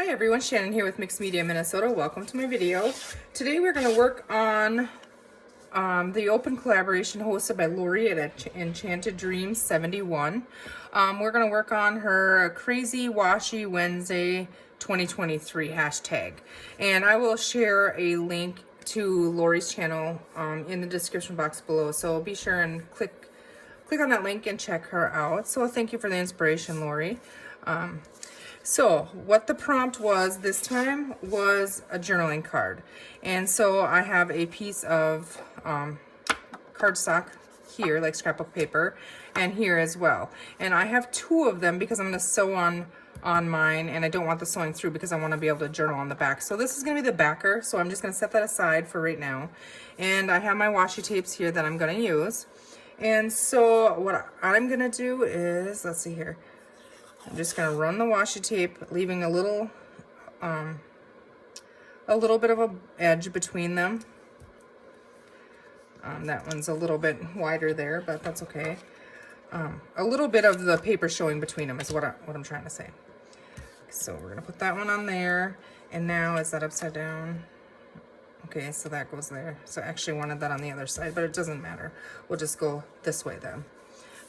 Hi everyone, Shannon here with Mixed Media Minnesota. Welcome to my video. Today we're going to work on the open collaboration hosted by Lorie at Enchanted Dreams 71. We're going to work on her Crazy Washi Wednesday 2023 hashtag. And I will share a link to Lorie's channel in the description box below. So be sure and click on that link and check her out. So thank you for the inspiration, Lorie. So what the prompt was this time was a journaling card. And so I have a piece of cardstock here, like scrapbook paper, and here as well. And I have two of them because I'm going to sew on mine, and I don't want the sewing through because I want to be able to journal on the back. So this is going to be the backer, so I'm just going to set that aside for right now. And I have my washi tapes here that I'm going to use. And so what I'm going to do is, let's see here. I'm just going to run the washi tape, leaving a little bit of an edge between them. That one's a little bit wider there, but that's okay. A little bit of the paper showing between them is what I'm trying to say. So we're going to put that one on there. And now, is that upside down? Okay, so that goes there. So I actually wanted that on the other side, but it doesn't matter. We'll just go this way then.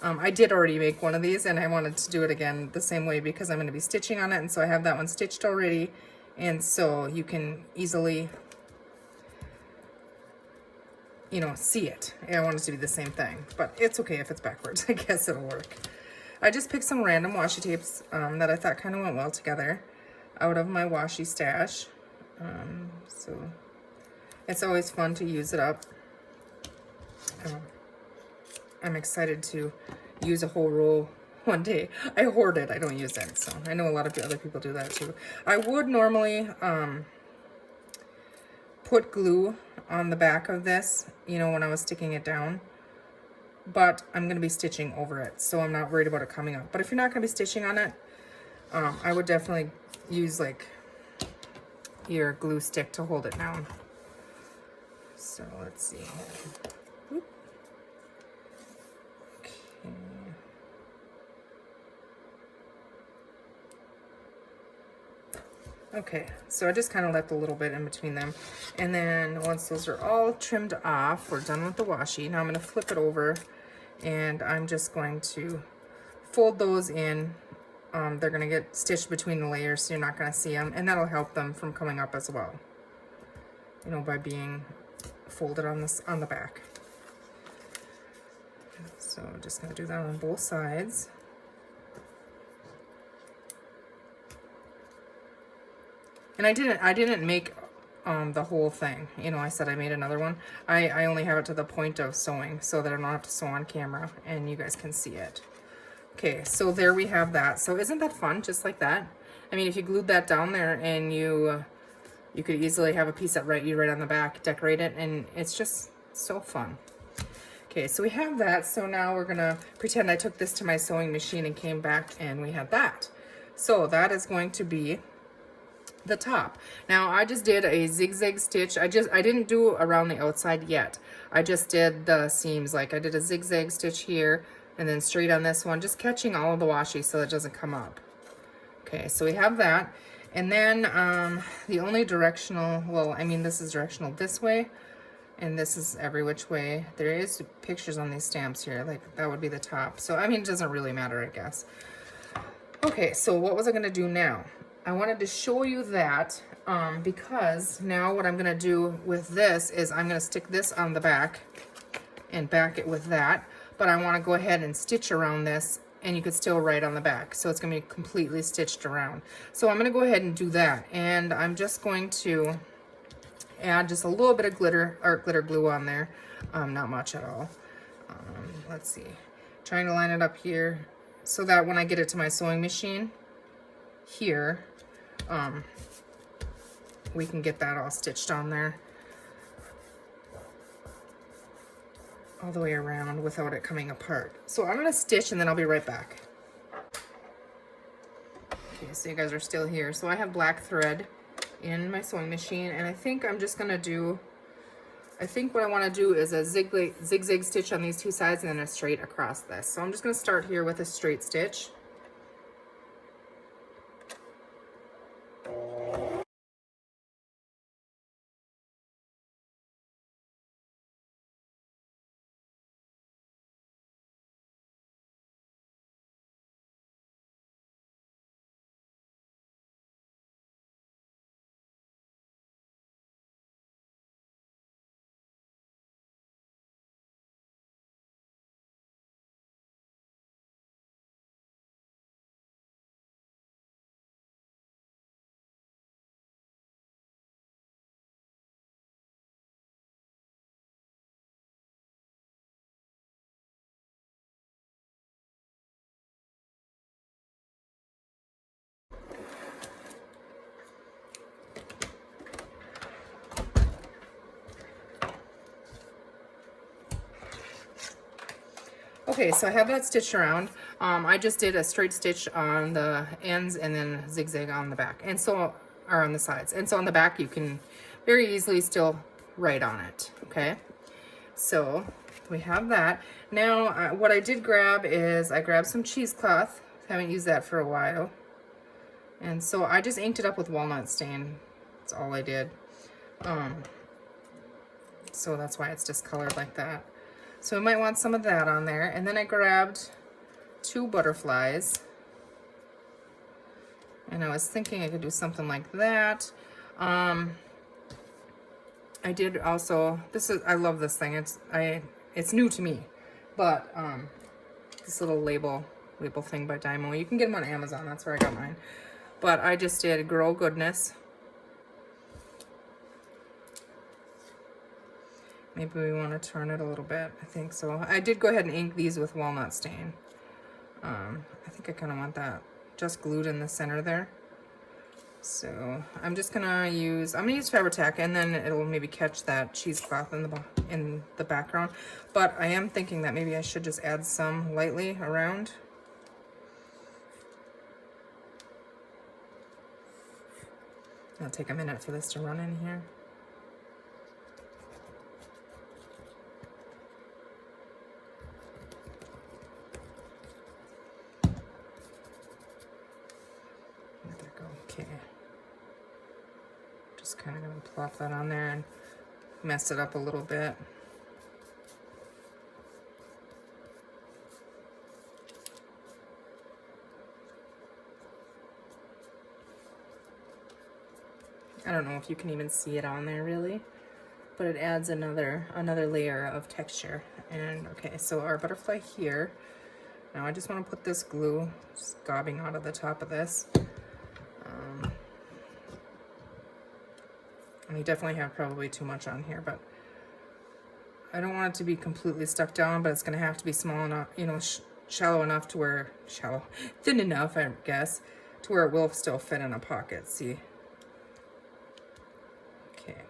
I did already make one of these, and I wanted to do it again the same way because I'm going to be stitching on it, and so I have that one stitched already, and so you can easily, see it. I want it to be the same thing, but it's okay if it's backwards. I guess it'll work. I just picked some random washi tapes that I thought kind of went well together out of my washi stash. So it's always fun to use it up. I'm excited to use a whole roll one day. I hoard it, I don't use it, so I know a lot of other people do that too. I would normally put glue on the back of this, when I was sticking it down, but I'm going to be stitching over it, so I'm not worried about it coming up. But if you're not going to be stitching on it, I would definitely use like your glue stick to hold it down. So let's see. Whoop. Okay, so I just kind of left a little bit in between them. And then once those are all trimmed off, we're done with the washi. Now I'm going to flip it over, and I'm just going to fold those in. They're going to get stitched between the layers, so you're not going to see them. And that'll help them from coming up as well, by being folded on the back. So I'm just going to do that on both sides. And I didn't make the whole thing. I said I made another one. I only have it to the point of sewing so that I don't have to sew on camera and you guys can see it. Okay, so there we have that. So isn't that fun, just like that? I mean, if you glued that down there and you could easily have a piece that right on the back, decorate it, and it's just so fun. Okay, so we have that. So now we're gonna pretend I took this to my sewing machine and came back and we had that. So that is going to be the top. Now I just did a zigzag stitch. I didn't do around the outside yet. I just did the seams. Like I did a zigzag stitch here and then straight on this one, just catching all of the washi so it doesn't come up. Okay, so we have that. And then the only directional, well, I mean, this is directional this way and this is every which way. There is pictures on these stamps here, like that would be the top. So I mean, it doesn't really matter, I guess. Okay, so what was I gonna do now? I wanted to show you that because now what I'm going to do with this is I'm going to stick this on the back and back it with that. But I want to go ahead and stitch around this, and you could still write on the back. So it's going to be completely stitched around. So I'm going to go ahead and do that. And I'm just going to add just a little bit of glitter glue on there. Not much at all. Let's see. Trying to line it up here so that when I get it to my sewing machine here, we can get that all stitched on there all the way around without it coming apart. So I'm going to stitch and then I'll be right back. Okay, so you guys are still here. So I have black thread in my sewing machine, and I think I'm just going to do, I think what I want to do is a zigzag stitch on these two sides and then a straight across this. So I'm just going to start here with a straight stitch. Okay, so I have that stitched around. I just did a straight stitch on the ends and then zigzag on the back, and so, or on the sides. And so on the back, you can very easily still write on it, okay? So we have that. Now, what I did grab is I grabbed some cheesecloth. Haven't used that for a while. And so I just inked it up with walnut stain. That's all I did. So that's why it's discolored like that. So we might want some of that on there. And then I grabbed 2 butterflies. And I was thinking I could do something like that. I did also, I love this thing. It's new to me. But this little label thing by Dymo. You can get them on Amazon. That's where I got mine. But I just did Girl Goodness. Maybe we want to turn it a little bit. I think so. I did go ahead and ink these with walnut stain. I think I kind of want that just glued in the center there. So I'm just gonna use Fabri-Tac, and then it'll maybe catch that cheesecloth in the background. But I am thinking that maybe I should just add some lightly around. It'll take a minute for this to run in here. Okay, just kind of going to plop that on there and mess it up a little bit. I don't know if you can even see it on there really, but it adds another layer of texture. And okay, so our butterfly here. Now I just want to put this glue just gobbing out of the top of this. And you definitely have probably too much on here, but I don't want it to be completely stuck down, but it's going to have to be small enough, you know, shallow enough to where, thin enough, I guess, to where it will still fit in a pocket, see? Okay,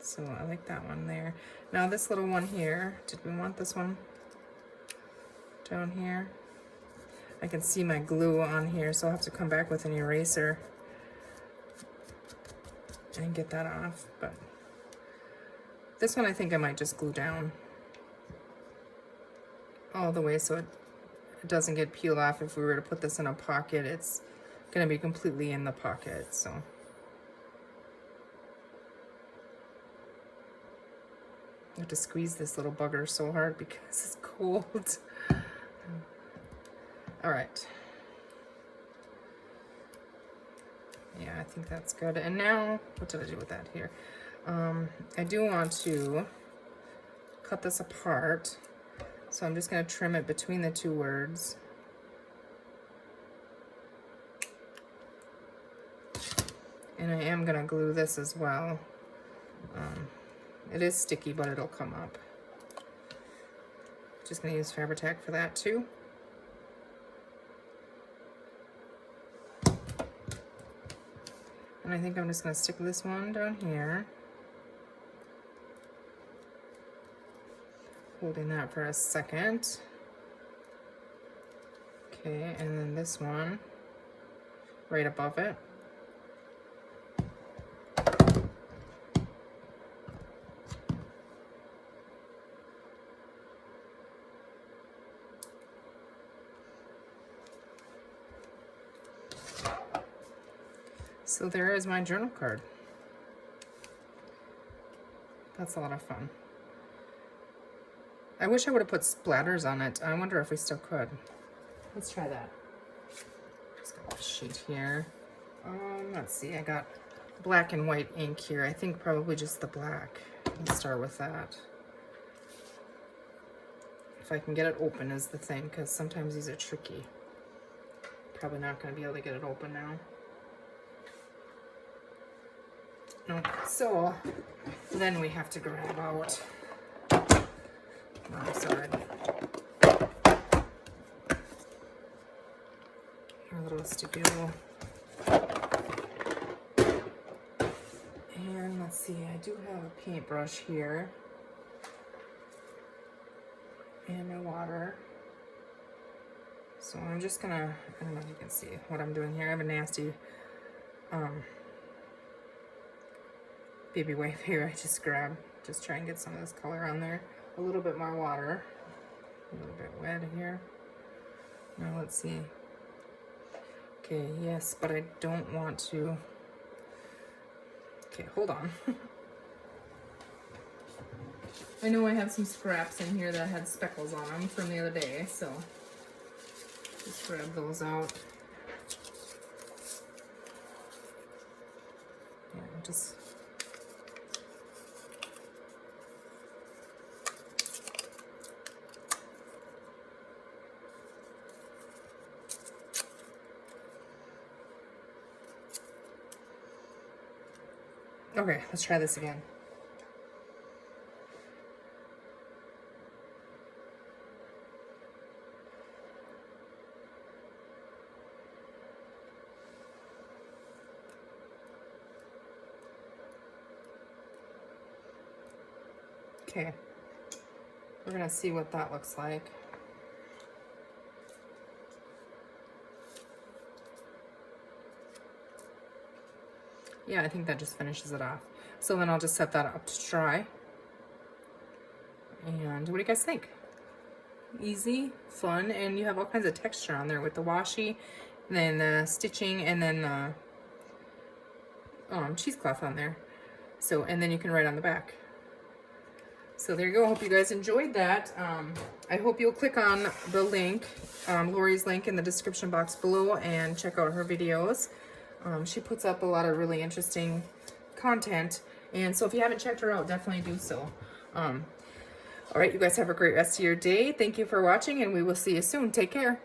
so I like that one there. Now this little one here, did we want this one down here? I can see my glue on here, so I'll have to come back with an eraser and get that off. But this one I think I might just glue down all the way so it doesn't get peeled off. If we were to put this in a pocket, it's going to be completely in the pocket. So I have to squeeze this little bugger so hard because it's cold. All right. Yeah, I think that's good. And now, what did I do with that here? I do want to cut this apart. So I'm just going to trim it between the 2 words. And I am going to glue this as well. It is sticky, but it'll come up. Just going to use Fabri-Tac for that too. And I think I'm just going to stick this one down here. Holding that for a second. Okay, and then this one right above it. So there is my journal card. That's a lot of fun. I wish I would have put splatters on it. I wonder if we still could. Let's try that. Just got this sheet here. Let's see, I got black and white ink here. I think probably just the black. Let's start with that. If I can get it open is the thing, because sometimes these are tricky. Probably not going to be able to get it open now. No, so then we have to grab out, I'm sorry, our little stabilo. And let's see, I do have a paintbrush here and my water. So I'm just gonna, I don't know if you can see what I'm doing here. I have a nasty baby wipe here. I just try and get some of this color on there. A little bit more water. A little bit wet here. Now let's see. Okay, yes, but I don't want to. Okay, hold on. I know I have some scraps in here that had speckles on them from the other day, so just grab those out. Yeah, just. Okay, let's try this again. Okay, we're gonna see what that looks like. Yeah, I think that just finishes it off. So then I'll just set that up to dry. And what do you guys think? Easy, fun, and you have all kinds of texture on there with the washi, and then the stitching, and then the cheesecloth on there. So, and then you can write on the back. So there you go. I hope you guys enjoyed that. I hope you'll click on the link, Lorie's link in the description box below, and check out her videos. She puts up a lot of really interesting content, and so if you haven't checked her out, definitely do so. All right, you guys have a great rest of your day. Thank you for watching, and we will see you soon. Take care.